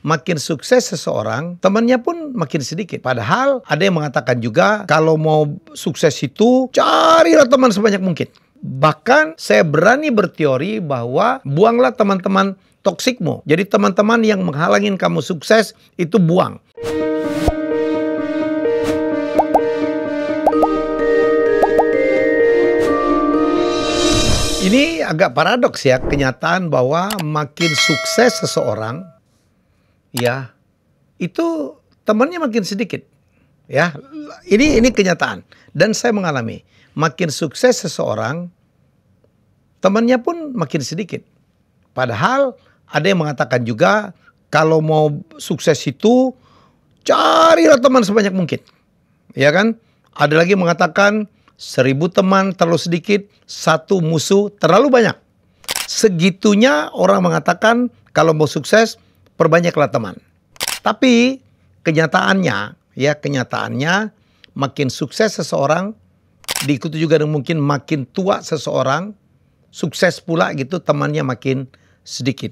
makin sukses seseorang, temannya pun makin sedikit. Padahal ada yang mengatakan juga kalau mau sukses itu carilah teman sebanyak mungkin. Bahkan saya berani berteori bahwa buanglah teman-teman toksikmu. Jadi teman-teman yang menghalangin kamu sukses itu buang. Ini agak paradoks ya, kenyataan bahwa makin sukses seseorang, ya, itu temannya makin sedikit. Ya, ini kenyataan dan saya mengalami. Makin sukses seseorang, temannya pun makin sedikit. Padahal ada yang mengatakan juga kalau mau sukses itu carilah teman sebanyak mungkin. Ya kan? Ada lagi mengatakan 1000 teman terlalu sedikit, 1 musuh terlalu banyak. Segitunya orang mengatakan kalau mau sukses perbanyaklah teman. Tapi kenyataannya makin sukses seseorang diikuti juga dengan mungkin makin tua seseorang, sukses pula gitu temannya makin sedikit.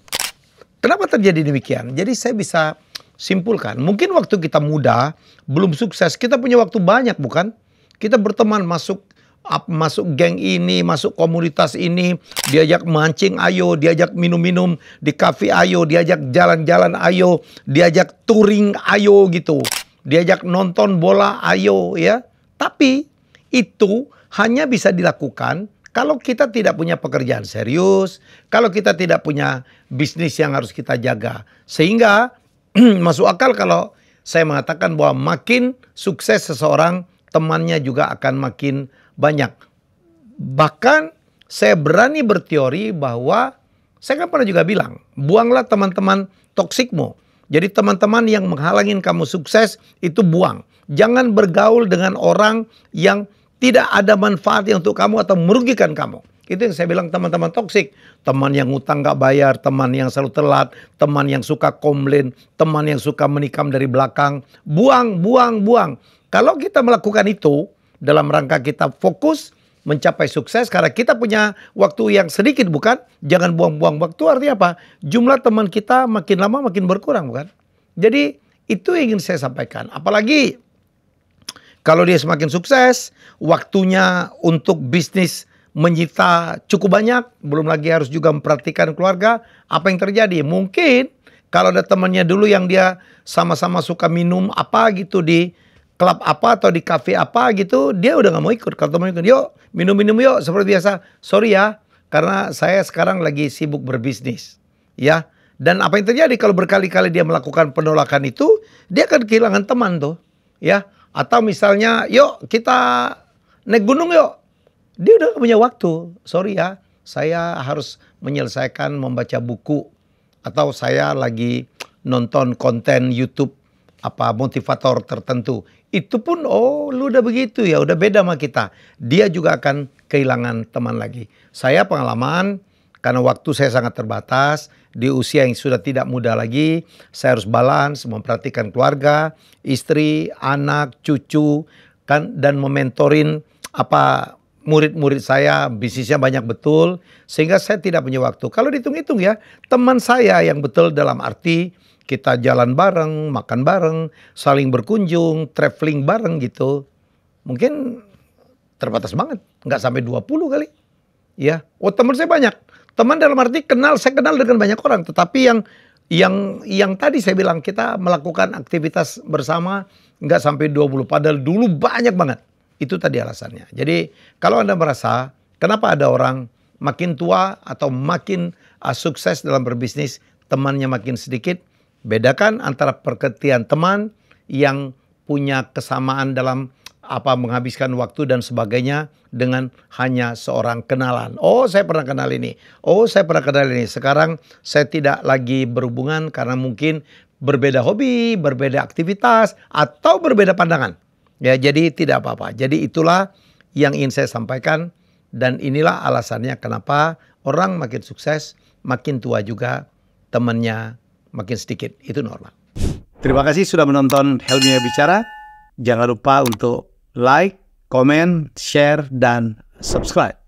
Kenapa terjadi demikian? Jadi saya bisa simpulkan, mungkin waktu kita muda belum sukses, kita punya waktu banyak bukan? Kita berteman masuk geng ini, masuk komunitas ini, diajak mancing ayo, diajak minum-minum di kafe ayo, diajak jalan-jalan ayo, diajak touring ayo gitu. Diajak nonton bola ayo ya. Tapi itu hanya bisa dilakukan kalau kita tidak punya pekerjaan serius, kalau kita tidak punya bisnis yang harus kita jaga. Sehingga masuk akal kalau saya mengatakan bahwa makin sukses seseorang, temannya juga akan makin banyak. Bahkan saya berani berteori bahwa saya kan pernah juga bilang, buanglah teman-teman toksikmu. Jadi teman-teman yang menghalangin kamu sukses itu buang. Jangan bergaul dengan orang yang tidak ada manfaatnya untuk kamu atau merugikan kamu. Itu yang saya bilang teman-teman toksik. Teman yang ngutang gak bayar, teman yang selalu telat, teman yang suka komplain, teman yang suka menikam dari belakang. Buang, buang, buang. Kalau kita melakukan itu dalam rangka kita fokus mencapai sukses karena kita punya waktu yang sedikit bukan? Jangan buang-buang waktu, artinya apa? Jumlah teman kita makin lama makin berkurang bukan? Jadi itu yang ingin saya sampaikan. Apalagi kalau dia semakin sukses, waktunya untuk bisnis menyita cukup banyak, belum lagi harus juga memperhatikan keluarga, apa yang terjadi? Mungkin kalau ada temannya dulu yang dia sama-sama suka minum apa gitu di klub apa atau di kafe apa gitu, dia udah gak mau ikut. Kalau teman ikut, yuk minum-minum yuk seperti biasa. Sorry ya, karena saya sekarang lagi sibuk berbisnis. Ya, dan apa yang terjadi kalau berkali-kali dia melakukan penolakan itu, dia akan kehilangan teman tuh. Ya, atau misalnya, yuk kita naik gunung yuk. Dia udah gak punya waktu. Sorry ya, saya harus menyelesaikan membaca buku. Atau saya lagi nonton konten YouTube apa motivator tertentu. Itu pun lu udah begitu ya, udah beda sama kita. Dia juga akan kehilangan teman lagi. Saya pengalaman karena waktu saya sangat terbatas, di usia yang sudah tidak muda lagi, saya harus balance memperhatikan keluarga, istri, anak, cucu kan dan mementorin murid-murid saya, bisnisnya banyak betul sehingga saya tidak punya waktu. Kalau dihitung-hitung ya, teman saya yang betul dalam arti kita jalan bareng, makan bareng, saling berkunjung, traveling bareng gitu. Mungkin terbatas banget, nggak sampai 20 kali. Ya, teman saya banyak. Teman dalam arti saya kenal dengan banyak orang. Tetapi yang tadi saya bilang kita melakukan aktivitas bersama nggak sampai 20. Padahal dulu banyak banget. Itu tadi alasannya. Jadi kalau Anda merasa kenapa ada orang makin tua atau makin sukses dalam berbisnis, temannya makin sedikit, bedakan antara perhatian teman yang punya kesamaan dalam menghabiskan waktu dan sebagainya dengan hanya seorang kenalan. Oh, saya pernah kenal ini. Oh, saya pernah kenal ini. Sekarang saya tidak lagi berhubungan karena mungkin berbeda hobi, berbeda aktivitas, atau berbeda pandangan. Ya, jadi tidak apa-apa. Jadi itulah yang ingin saya sampaikan dan inilah alasannya kenapa orang makin sukses, makin tua juga temannya makin sedikit. Itu normal. Terima kasih sudah menonton Helmi Bicara. Jangan lupa untuk like, komen, share, dan subscribe.